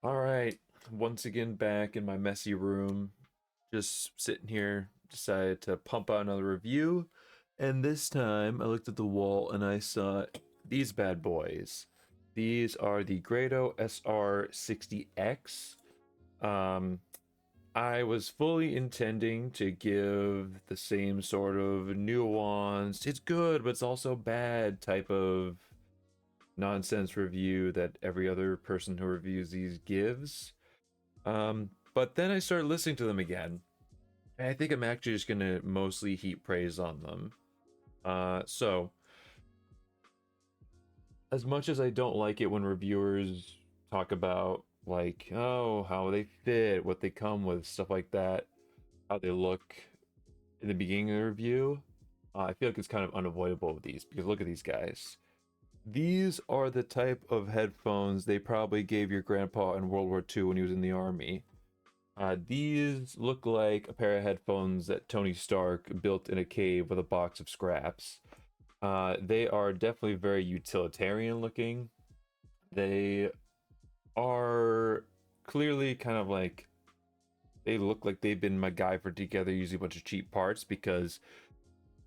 All right, once again back in my messy room, just sitting here, decided to pump out another review. And this time I looked at the wall and I saw these bad boys. These are the Grado SR60X. Um, I was fully intending to give the same sort of nuanced, it's good, but it's also bad type of nonsense review that every other person who reviews these gives. But then I started listening to them again. And I think I'm actually just gonna mostly heap praise on them. So as much as I don't like it when reviewers talk about like, oh, how they fit, what they come with, stuff like that, how they look in the beginning of the review, I feel like it's kind of unavoidable with these because look at these guys. These are the type of headphones they probably gave your grandpa in World War II when he was in the army. These look like a pair of headphones that Tony Stark built in a cave with a box of scraps. They are definitely very utilitarian looking. They are clearly kind of like they look like they've been MacGyvered together using a bunch of cheap parts because,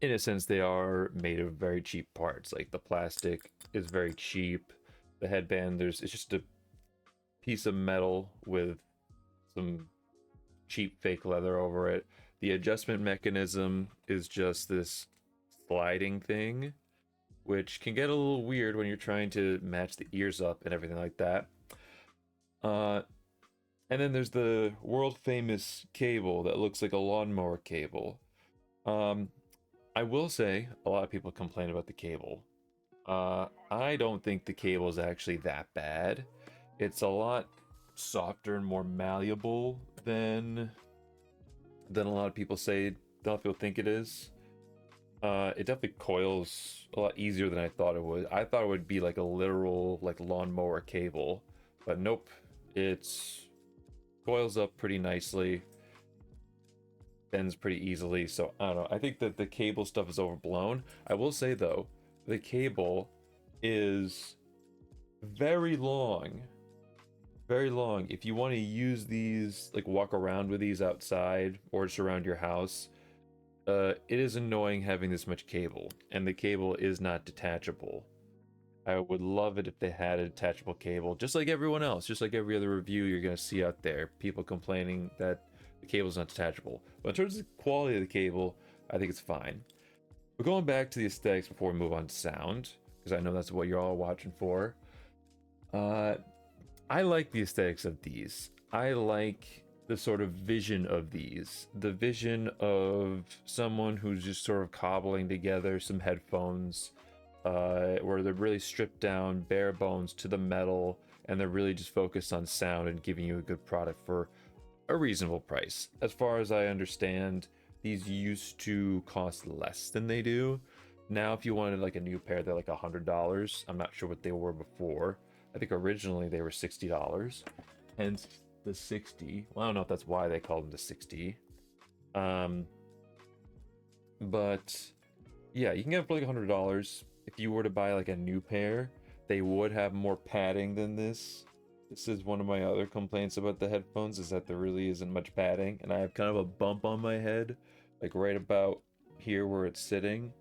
in a sense, they are made of very cheap parts. Like the plastic is very cheap. The headband, it's just a piece of metal with some cheap fake leather over it. The adjustment mechanism is just this sliding thing, which can get a little weird when you're trying to match the ears up and everything like that. Uh, and then there's the world famous cable that looks like a lawnmower cable. Um, I will say a lot of people complain about the cable. I don't think the cable is actually that bad. It's a lot softer and more malleable than a lot of people say, a lot of people think it is. It definitely coils a lot easier than I thought it would. I thought it would be like a literal like lawnmower cable, but nope. It's coils up pretty nicely, bends pretty easily. So I don't know. I think that the cable stuff is overblown. I will say though, the cable is very long. Very long. If you want to use these, like walk around with these outside or just around your house, it is annoying having this much cable, and the cable is not detachable. I would love it if they had a detachable cable, just like everyone else, just like every other review you're gonna see out there. People complaining that the cable is not detachable. But in terms of the quality of the cable, I think it's fine. But going back to the aesthetics before we move on to sound, because I know that's what you're all watching for. Uh, I like the aesthetics of these. I like the sort of vision of these. The vision of someone who's just sort of cobbling together some headphones, where they're really stripped down, bare bones to the metal, and they're really just focused on sound and giving you a good product for a reasonable price. As far as I understand, these used to cost less than they do. Now, if you wanted like a new pair, they're like $100. I'm not sure what they were before. I think originally they were $60. Hence the 60. Well, I don't know if that's why they called them the 60. Um, but yeah, you can get them for like $100. If you were to buy like a new pair, they would have more padding than this. This is one of my other complaints about the headphones is that there really isn't much padding, and I have kind of a bump on my head, like right about here where it's sitting.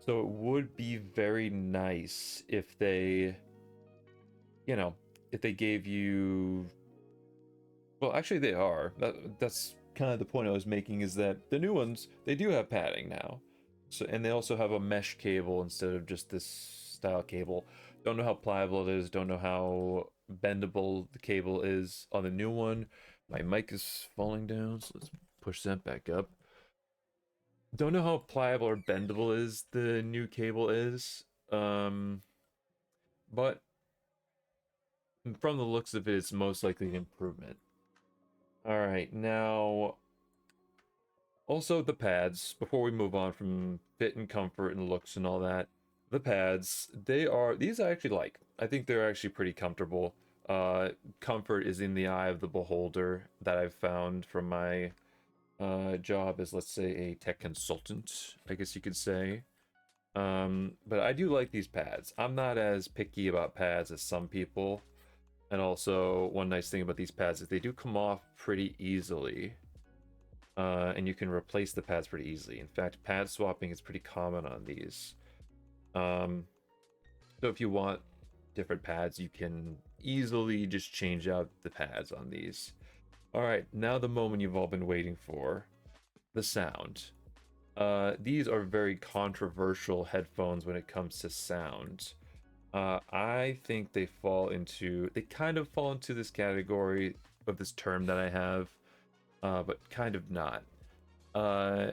So it would be very nice if they, you know, if they gave you, well, actually they are. That's kind of the point I was making is that the new ones, they do have padding now. So and they also have a mesh cable instead of just this style cable. Don't know how pliable it is, don't know how bendable the cable is on the new one. My mic is falling down, so let's push that back up. Don't know how pliable or bendable is the new cable is. But from the looks of it, it's most likely an improvement. All right, now also the pads. Before we move on from fit and comfort and looks and all that, the pads these I actually like. I think they're actually pretty comfortable. Comfort is in the eye of the beholder that I've found from my job as, let's say, a tech consultant, I guess you could say. But I do like these pads. I'm not as picky about pads as some people. And also, one nice thing about these pads is they do come off pretty easily. And you can replace the pads pretty easily. In fact, pad swapping is pretty common on these. So if you want different pads, you can easily just change out the pads on these. All right, now the moment you've all been waiting for, the sound. These are very controversial headphones when it comes to sound. I think they kind of fall into this category of this term that I have, but kind of not. Uh,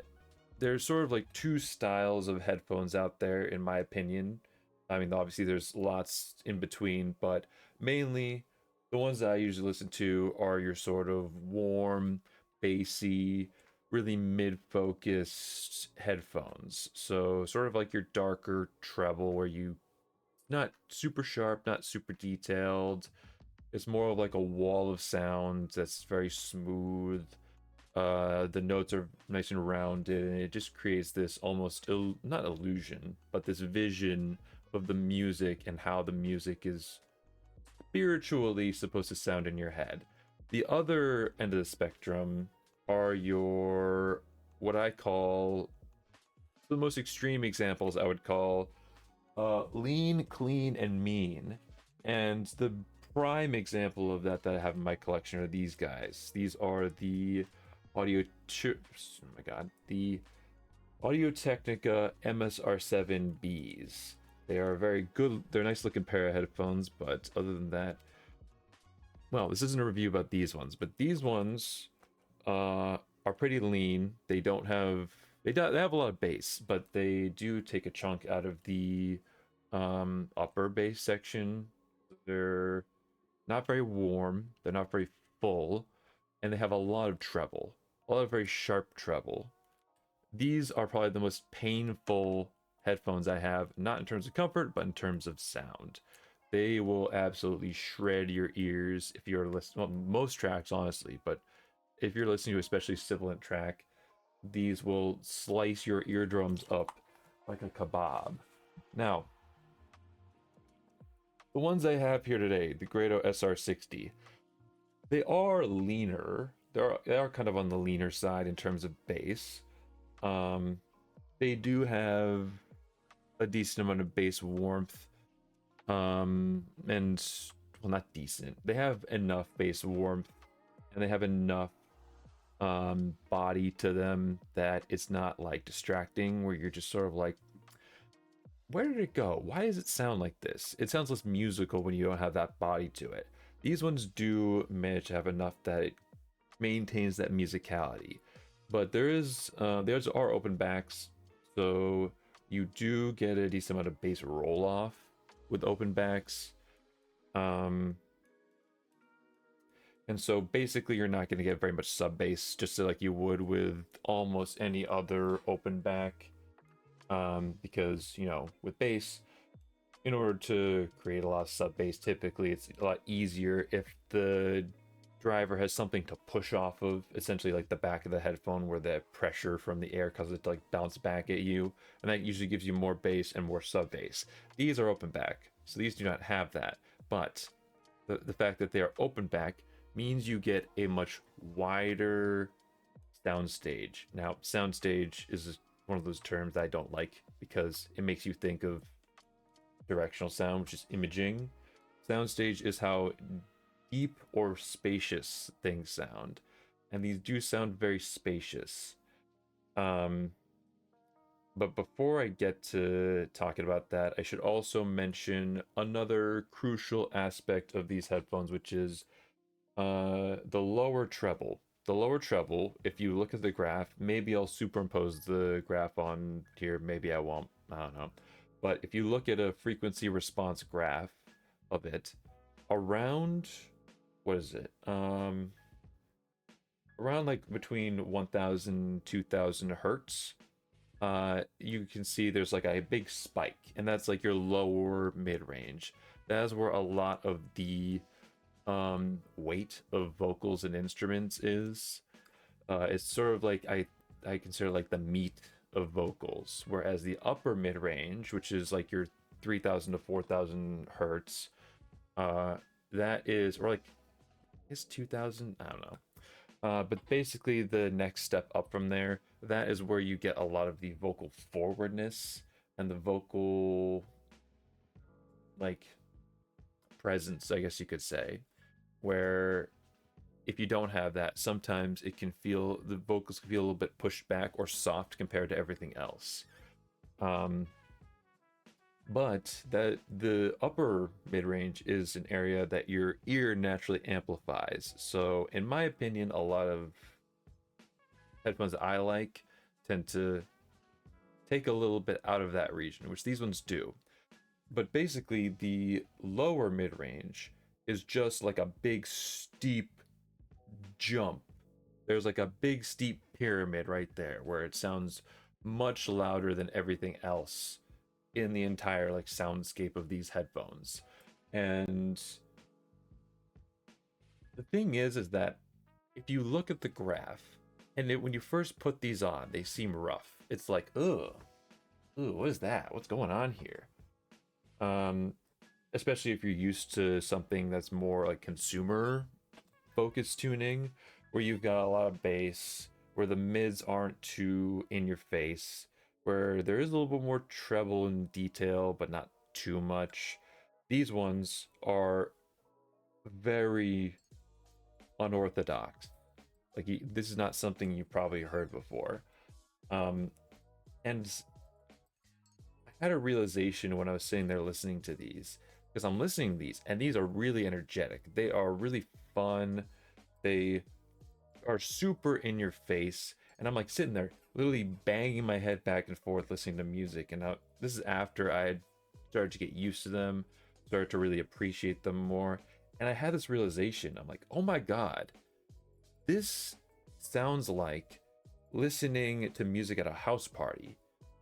there's sort of like two styles of headphones out there, in my opinion. I mean, obviously, there's lots in between, but mainly the ones that I usually listen to are your sort of warm, bassy, really mid-focused headphones. So, sort of like your darker treble, where you not super sharp, not super detailed. It's more of like a wall of sound that's very smooth. The notes are nice and rounded, and it just creates this almost not illusion, but this vision of the music and how the music is spiritually supposed to sound in your head. The other end of the spectrum are your what I call the most extreme examples. I would call lean, clean, and mean. And the prime example of that I have in my collection are these guys. These are the audio chips. Oh my god, the Audio Technica MSR7Bs. They are very good. They're a nice looking pair of headphones, but other than that, well, this isn't a review about these ones, but these ones are pretty lean. They have a lot of bass, but they do take a chunk out of the upper bass section. They're not very warm. They're not very full, and they have a lot of treble, a lot of very sharp treble. These are probably the most painful headphones I have, not in terms of comfort, but in terms of sound. They will absolutely shred your ears if you're listening. Well, most tracks, honestly, but if you're listening to especially sibilant track, these will slice your eardrums up like a kebab. Now, the ones I have here today, the Grado SR60, they are leaner. They are kind of on the leaner side in terms of bass. They do have a decent amount of bass warmth. And well, not decent. They have enough bass warmth, and they have enough body to them that it's not like distracting, where you're just sort of like, where did it go? Why does it sound like this? It sounds less musical when you don't have that body to it. These ones do manage to have enough that it maintains that musicality. But there's are open backs, so you do get a decent amount of bass roll off with open backs. And so basically you're not going to get very much sub bass, just like you would with almost any other open back. Because, you know, with bass, in order to create a lot of sub bass, typically it's a lot easier if the driver has something to push off of, essentially like the back of the headphone, where the pressure from the air causes it to like bounce back at you, and that usually gives you more bass and more sub bass. These are open back, so these do not have that, but the fact that they are open back means you get a much wider soundstage. Now, soundstage is one of those terms that I don't like because it makes you think of directional sound, which is imaging. Soundstage is how deep or spacious things sound, and these do sound very spacious. But before I get to talking about that, I should also mention another crucial aspect of these headphones, which is the lower treble. The lower treble, if you look at the graph, maybe I'll superimpose the graph on here, maybe I won't, I don't know. But if you look at a frequency response graph of it, around, what is it? Around like between 1000, 2000 hertz, you can see there's like a big spike, and that's like your lower mid-range. That's where a lot of the weight of vocals and instruments is. It's sort of like I consider like the meat of vocals, whereas the upper mid-range, which is like your 3000 to 4000 hertz, that is, or like, is 2000? I don't know. But basically, the next step up from there, that is where you get a lot of the vocal forwardness and the vocal, like, presence, I guess you could say, where if you don't have that, sometimes it can feel, the vocals can feel a little bit pushed back or soft compared to everything else. Um, but that the upper mid range is an area that your ear naturally amplifies. So, in my opinion, a lot of headphones that I like tend to take a little bit out of that region, which these ones do. But basically, the lower mid range is just like a big steep jump. There's like a big steep pyramid right there where it sounds much louder than everything else in the entire like soundscape of these headphones. And the thing is that if you look at the graph and when you first put these on, they seem rough. It's like, ugh, what is that? What's going on here? Um, Especially if you're used to something that's more like consumer focused tuning, where you've got a lot of bass, where the mids aren't too in your face, where there is a little bit more treble and detail, but not too much. These ones are very unorthodox. Like this is not something you probably heard before. Um, and I had a realization when I was sitting there listening to these, because I'm listening to these, and these are really energetic. They are really fun. They are super in your face, and I'm like sitting there literally banging my head back and forth listening to music. And this is after I had started to get used to them, started to really appreciate them more, and I had this realization. I'm like, oh my god, this sounds like listening to music at a house party,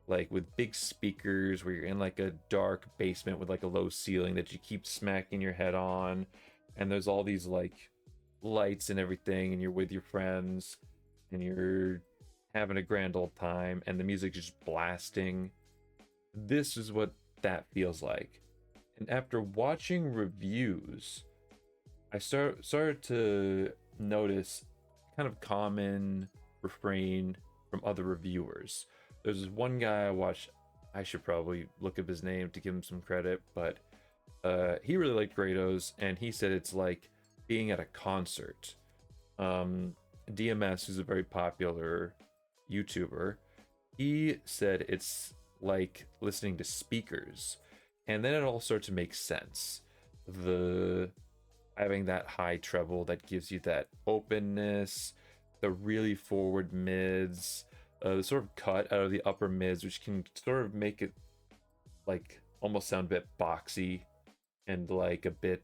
like with big speakers where you're in like a dark basement with like a low ceiling that you keep smacking your head on, and there's all these like lights and everything, and you're with your friends and you're having a grand old time and the music is just blasting. This is what that feels like. And after watching reviews, I started to notice kind of common refrain from other reviewers. There's this one guy I watched, I should probably look up his name to give him some credit, but he really liked Grado's, and he said it's like being at a concert. DMS, who's a very popular YouTuber, he said it's like listening to speakers, and then it all starts to make sense. The having that high treble that gives you that openness, the really forward mids, the sort of cut out of the upper mids, which can sort of make it like almost sound a bit boxy and like a bit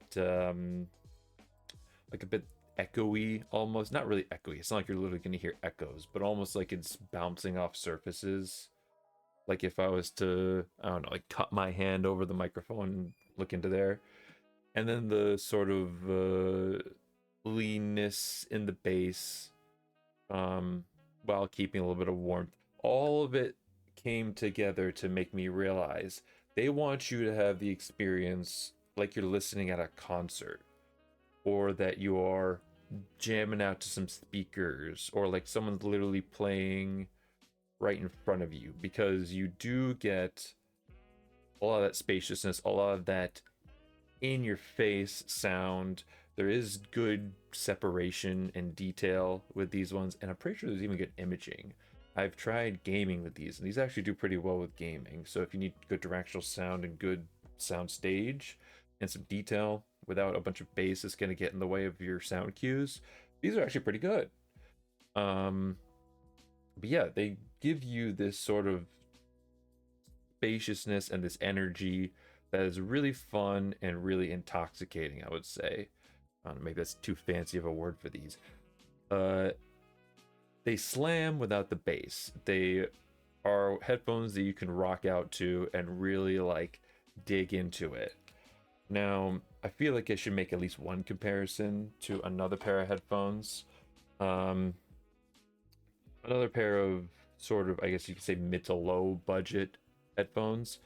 echoey, almost not really echoey. It's not like you're literally going to hear echoes, but almost like it's bouncing off surfaces. Like if I was to, I don't know, like cut my hand over the microphone and look into there. And then the sort of leanness in the bass, while keeping a little bit of warmth. All of it came together to make me realize they want you to have the experience like you're listening at a concert, or that you are jamming out to some speakers, or like someone's literally playing right in front of you, because you do get a lot of that spaciousness, a lot of that in your face sound. There is good separation and detail with these ones, and I'm pretty sure there's even good imaging. I've tried gaming with these, and these actually do pretty well with gaming. So if you need good directional sound and good sound stage and some detail without a bunch of bass that's going to get in the way of your sound cues, these are actually pretty good. But yeah, they give you this sort of spaciousness and this energy that is really fun and really intoxicating, I would say. I don't know, maybe that's too fancy of a word for these. They slam without the bass. They are headphones that you can rock out to and really like dig into it. Now, I feel like I should make at least one comparison to another pair of headphones. Another pair of sort of, I guess you could say, mid to low budget headphones.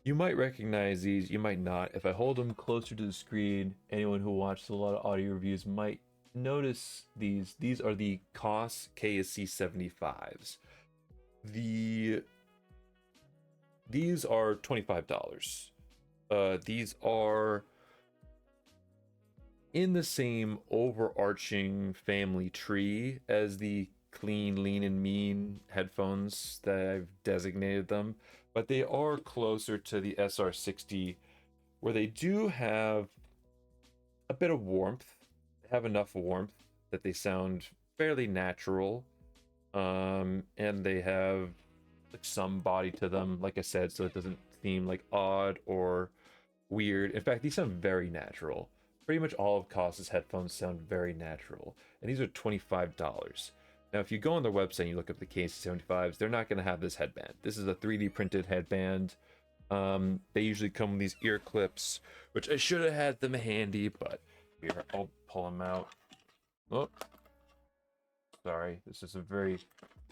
You might recognize these, you might not. If I hold them closer to the screen, anyone who watches a lot of audio reviews might notice these. These are the KOS KSC75s. The These are $25. These are in the same overarching family tree as the clean, lean, and mean headphones that I've designated them, but they are closer to the SR60, where they do have a bit of warmth, have enough warmth that they sound fairly natural, and they have like some body to them, like I said, so it doesn't seem like odd or weird. In fact, these sound very natural. Pretty much all of Kos's headphones sound very natural, and these are $25. Now, if you go on their website and you look up the KC75s, they're not going to have this headband. This is a 3D printed headband. They usually come with these ear clips, which I should have had them handy, but here, I'll pull them out. Oh, sorry, this is a very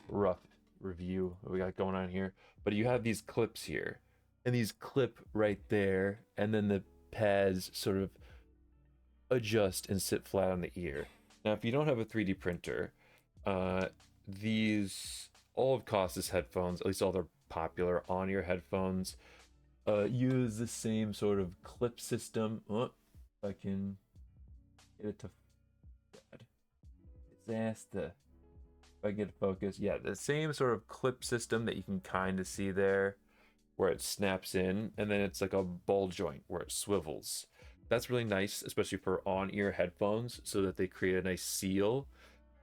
rough review that we got going on here. But you have these clips here, and these clip right there, and then the pads sort of adjust and sit flat on the ear. Now, if you don't have a 3D printer, these all of Kos's headphones, at least all their popular on-ear headphones, use the same sort of clip system. Oh, if I can get it to disaster. If I get focus, yeah, the same sort of clip system that you can kind of see there, where it snaps in, and then it's like a ball joint where it swivels. That's really nice, especially for on-ear headphones, so that they create a nice seal,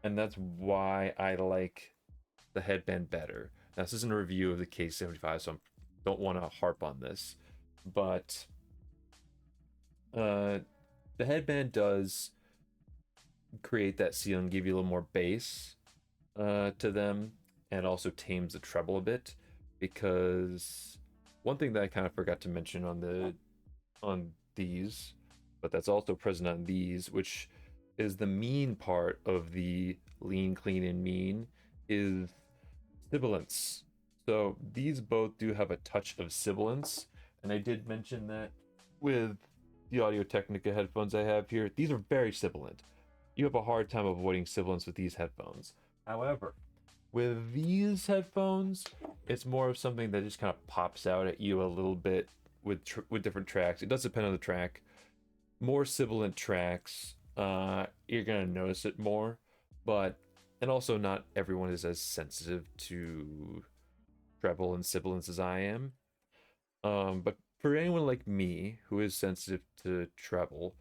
and that's why I like the headband better. Now, this isn't a review of the K75, so I don't want to harp on this, but the headband does create that seal and give you a little more bass to them, and also tames the treble a bit, because one thing that I kind of forgot to mention on these, but that's also present on these, which is the mean part of the lean, clean, and mean, is sibilance. So these both do have a touch of sibilance, and I did mention that with the Audio-Technica headphones I have here. These are very sibilant. You have a hard time avoiding sibilance with these headphones. However, with these headphones, it's more of something that just kind of pops out at you a little bit with different tracks. It does depend on the track. More sibilant tracks, you're gonna notice it more, but and also not everyone is as sensitive to treble and sibilance as I am. But for anyone like me who is sensitive to treble,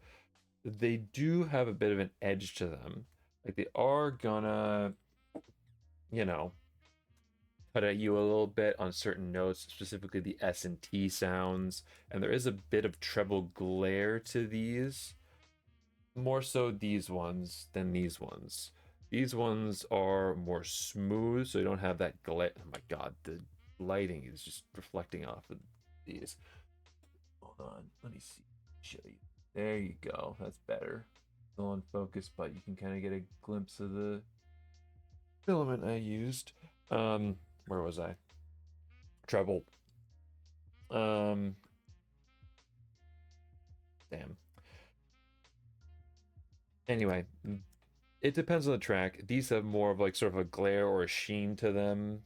they do have a bit of an edge to them. Like they are gonna, you know, cut at you a little bit on certain notes, specifically the S and T sounds, and there is a bit of treble glare to these. More so these ones than these ones. These ones are more smooth, so you don't have that glare. Oh my god, the lighting is just reflecting off of these. Hold on, let me see. Show you. There you go. That's better. Still on focus, but you can kind of get a glimpse of the filament I used. Where was I? Treble. Damn. Anyway, it depends on the track. These have more of like sort of a glare or a sheen to them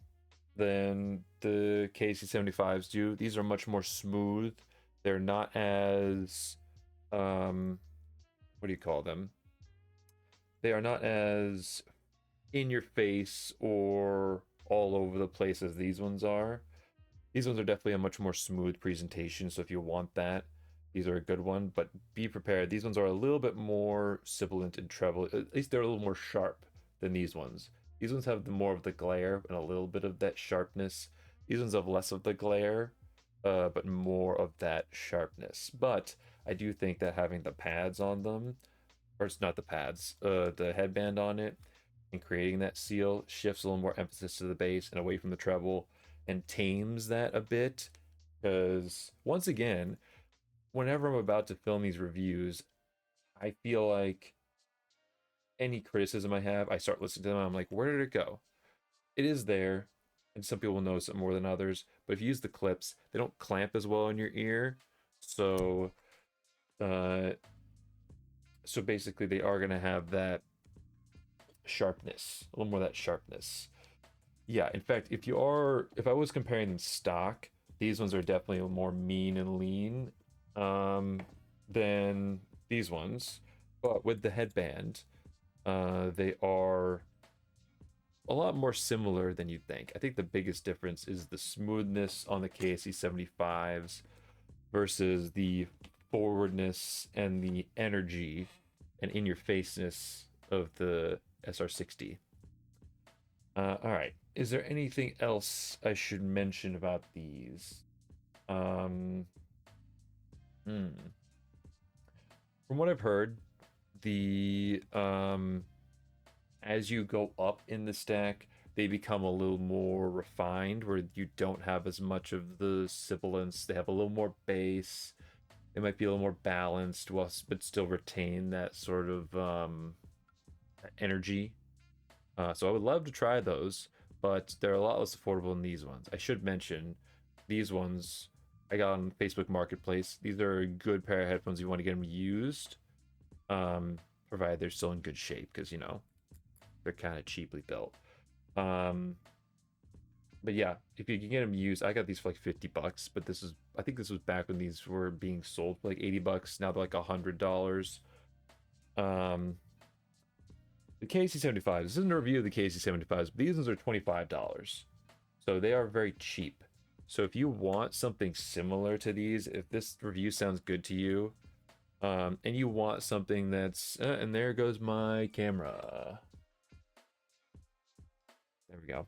than the KC75s do. These are much more smooth. They're not as what do you call them? They are not as in your face or all over the place as these ones are. These ones are definitely a much more smooth presentation, so if you want that, these are a good one, but be prepared. These ones are a little bit more sibilant and treble. At least they're a little more sharp than these ones. These ones have more of the glare and a little bit of that sharpness. These ones have less of the glare, but more of that sharpness. But I do think that having the pads on them, or it's not the pads, the headband on it, and creating that seal shifts a little more emphasis to the bass and away from the treble and tames that a bit. Because once again, whenever I'm about to film these reviews, I feel like any criticism I have, I start listening to them. I'm like, where did it go? It is there. and some people will notice it more than others. But if you use the clips, they don't clamp as well in your ear. So, uh, so basically, they are gonna have that sharpness, a little more of that sharpness. Yeah, in fact, if I was comparing them stock, these ones are definitely more mean and lean um, than these ones. But with the headband, they are a lot more similar than you'd think. I think the biggest difference is the smoothness on the KSC 75s versus the forwardness and the energy and in your faceness of the SR60. All right. Is there anything else I should mention about these? Um, hmm. From what I've heard, the as you go up in the stack, they become a little more refined, where you don't have as much of the sibilance. They have a little more bass. They might be a little more balanced, while but still retain that sort of energy. So I would love to try those, but they're a lot less affordable than these ones. I should mention these ones I got on Facebook Marketplace. These are a good pair of headphones. You want to get them used, provided they're still in good shape, because they're kind of cheaply built. But yeah, if you can get them used, I got these for like $50. But I think this was back when these were being sold for like $80. Now they're like $100. Um, the KC75s. This isn't a review of the KC75s, but these ones are $25. So they are very cheap. So if you want something similar to these, if this review sounds good to you, and you want something that's, and there goes my camera. There we go.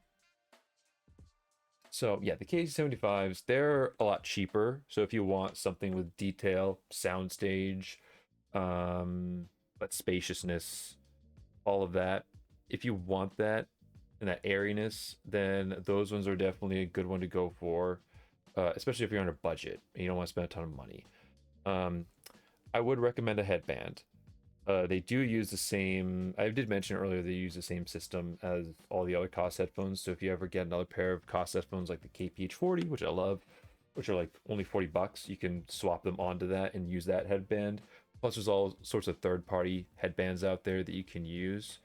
So yeah, the KC75s, they're a lot cheaper. So if you want something with detail, soundstage, but spaciousness, all of that, if you want that and that airiness, then those ones are definitely a good one to go for, especially if you're on a budget and you don't want to spend a ton of money. I would recommend a headband. They do use the same, I did mention earlier, they use the same system as all the other Koss headphones. So if you ever get another pair of Koss headphones like the KPH40, which I love, which are like only $40, you can swap them onto that and use that headband. Plus there's all sorts of third-party headbands out there that you can use.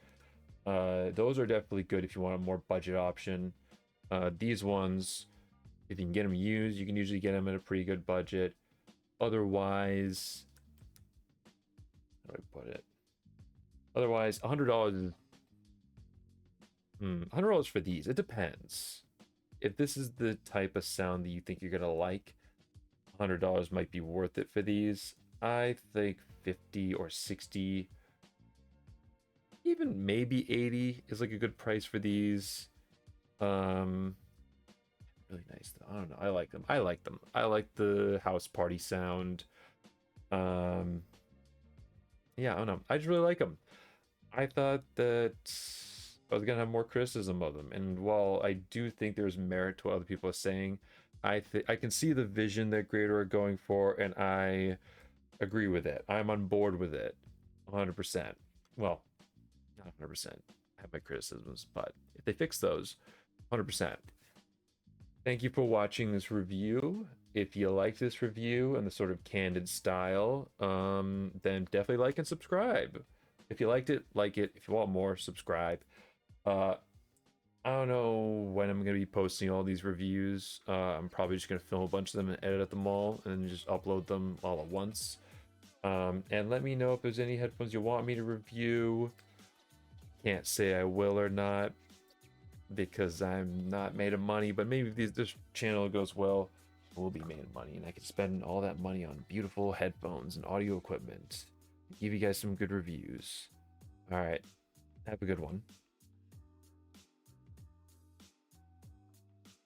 Those are definitely good if you want a more budget option. These ones, if you can get them used, you can usually get them at a pretty good budget. Otherwise, how do I put it? Otherwise, $100 is $100 for these. It depends. If this is the type of sound that you think you're gonna like, $100 might be worth it for these. I think 50 or 60, even maybe 80 is like a good price for these. Really nice though. I don't know. I like them. I like the house party sound. Yeah, I don't know. I just really like them. I thought that I was gonna have more criticism of them, and while I do think there's merit to what other people are saying, I can see the vision that Grado are going for, and I agree with it. I'm on board with it, 100%. Well, not 100%. I have my criticisms, but if they fix those, 100%. Thank you for watching this review. If you like this review and the sort of candid style, then definitely like and subscribe. If you liked it, like it. If you want more, subscribe. I don't know when I'm going to be posting all these reviews. I'm probably just going to film a bunch of them and edit them all and then just upload them all at once. And let me know if there's any headphones you want me to review. Can't say I will or not, because I'm not made of money, but maybe if this channel goes well, we'll be made of money, and I can spend all that money on beautiful headphones and audio equipment. Give you guys some good reviews. All right, have a good one.